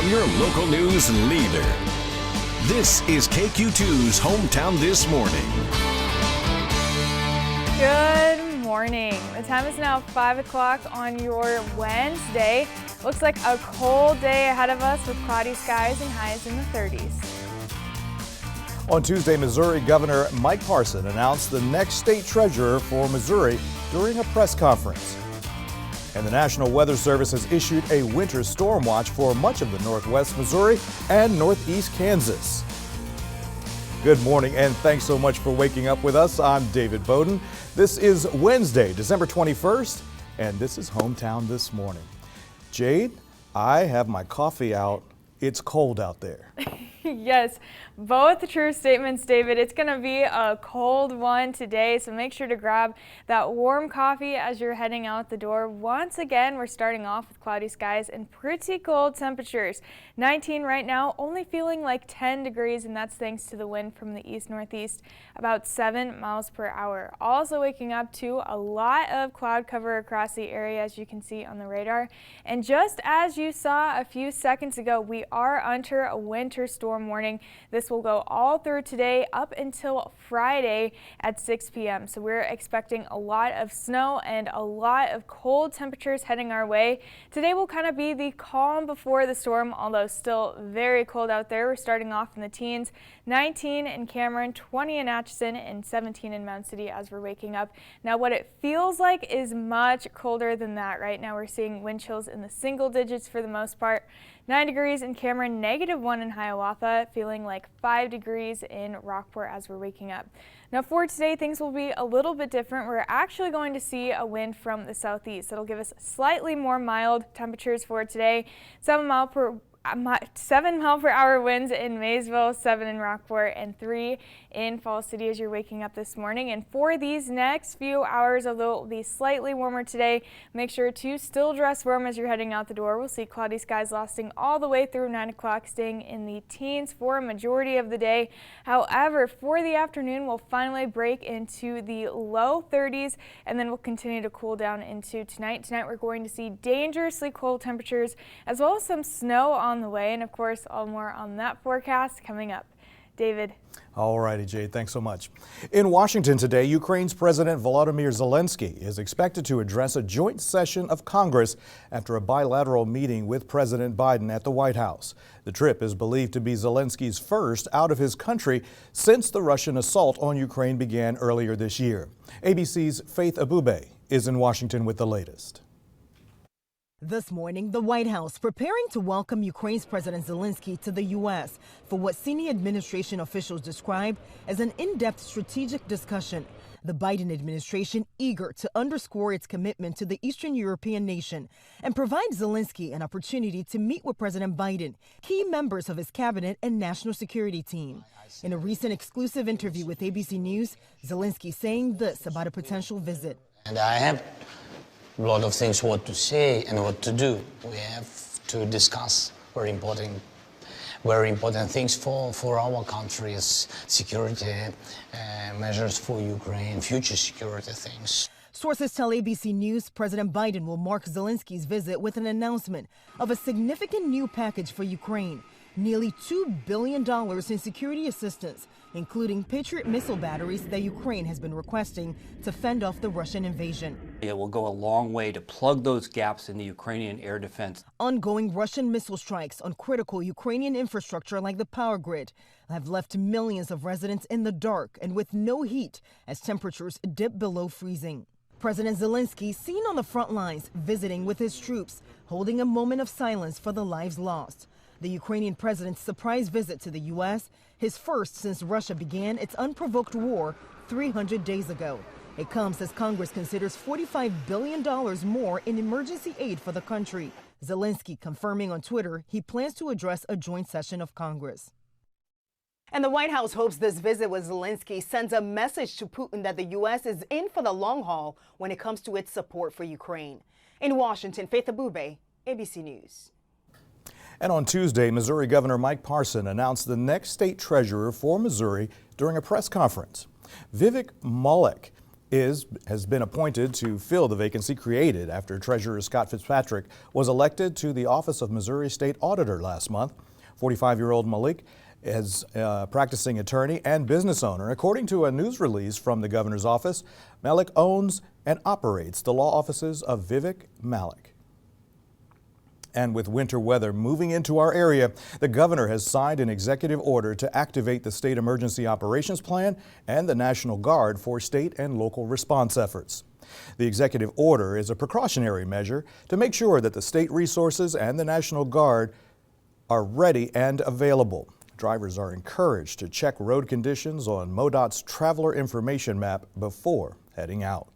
from your local news leader. This is KQ2's Hometown This Morning. Good morning. The time is now 5 o'clock on your Wednesday. Looks like a cold day ahead of us with cloudy skies and highs in the 30s. On Tuesday, Missouri Governor Mike Parson announced the next state treasurer for Missouri during a press conference. And the National Weather Service has issued a winter storm watch for much of the northwest Missouri and northeast Kansas. Good morning and thanks so much for waking up with us. I'm David Bowden. This is Wednesday, December 21st, and this is Hometown This Morning. Jade, I have my coffee out. It's cold out there. Yes, both true statements, David. It's going to be a cold one today, so make sure to grab that warm coffee as you're heading out the door. Once again, we're starting off with cloudy skies and pretty cold temperatures. 19 right now, only feeling like 10 degrees, and that's thanks to the wind from the east-northeast, about 7 miles per hour. Also waking up to a lot of cloud cover across the area, as you can see on the radar. And just as you saw a few seconds ago, we are under a winter storm warning. This will go all through today up until Friday at 6 p.m. So we're expecting a lot of snow and a lot of cold temperatures heading our way. Today will kind of be the calm before the storm, although still very cold out there. We're starting off in the teens, 19 in Cameron, 20 in Atchison, and 17 in Mound City as we're waking up. Now what it feels like is much colder than that. Right now we're seeing wind chills in the single digits for the most part. 9 degrees in Cameron, -1 in Hiawatha, feeling like 5 degrees in Rockport as we're waking up. Now for today, things will be a little bit different. We're actually going to see a wind from the southeast. It'll give us slightly more mild temperatures for today. 7 mile per hour winds in Maysville, 7 in Rockport, and 3 in Falls City as you're waking up this morning. And for these next few hours, although it will be slightly warmer today, make sure to still dress warm as you're heading out the door. We'll see cloudy skies lasting all the way through 9 o'clock, staying in the teens for a majority of the day. However, for the afternoon, we'll finally break into the low 30s, and then we'll continue to cool down into tonight. Tonight, we're going to see dangerously cold temperatures, as well as some snow on the way, and of course, all more on that forecast coming up. David. All righty, Jade, thanks so much. In Washington today, Ukraine's President Volodymyr Zelensky is expected to address a joint session of Congress after a bilateral meeting with President Biden at the White House. The trip is believed to be Zelensky's first out of his country since the Russian assault on Ukraine began earlier this year. ABC's Faith Abube is in Washington with the latest. This morning, the White House preparing to welcome Ukraine's President Zelensky to the U.S. for what senior administration officials described as an in-depth strategic discussion. The Biden administration eager to underscore its commitment to the Eastern European nation and provide Zelensky an opportunity to meet with President Biden, key members of his cabinet and national security team. In a recent exclusive interview with ABC News, Zelensky saying this about a potential visit. And I have a lot of things what to say and what to do. We have to discuss very important things for our country's security measures for Ukraine, future security things. Sources tell ABC News President Biden will mark Zelensky's visit with an announcement of a significant new package for Ukraine. Nearly $2 billion in security assistance, including Patriot missile batteries that Ukraine has been requesting to fend off the Russian invasion. It will go a long way to plug those gaps in the Ukrainian air defense. Ongoing Russian missile strikes on critical Ukrainian infrastructure like the power grid have left millions of residents in the dark and with no heat as temperatures dip below freezing. President Zelensky seen on the front lines visiting with his troops, holding a moment of silence for the lives lost. The Ukrainian president's surprise visit to the U.S., his first since Russia began its unprovoked war 300 days ago. It comes as Congress considers $45 billion more in emergency aid for the country. Zelensky confirming on Twitter he plans to address a joint session of Congress. And the White House hopes this visit with Zelensky sends a message to Putin that the U.S. is in for the long haul when it comes to its support for Ukraine. In Washington, Faith Abube, ABC News. And on Tuesday, Missouri Governor Mike Parson announced the next state treasurer for Missouri during a press conference. Vivek Malik has been appointed to fill the vacancy created after Treasurer Scott Fitzpatrick was elected to the office of Missouri State Auditor last month. 45-year-old Malik is a practicing attorney and business owner. According to a news release from the governor's office, Malik owns and operates the law offices of Vivek Malik. And with winter weather moving into our area, the governor has signed an executive order to activate the State Emergency Operations Plan and the National Guard for state and local response efforts. The executive order is a precautionary measure to make sure that the state resources and the National Guard are ready and available. Drivers are encouraged to check road conditions on MoDOT's traveler information map before heading out.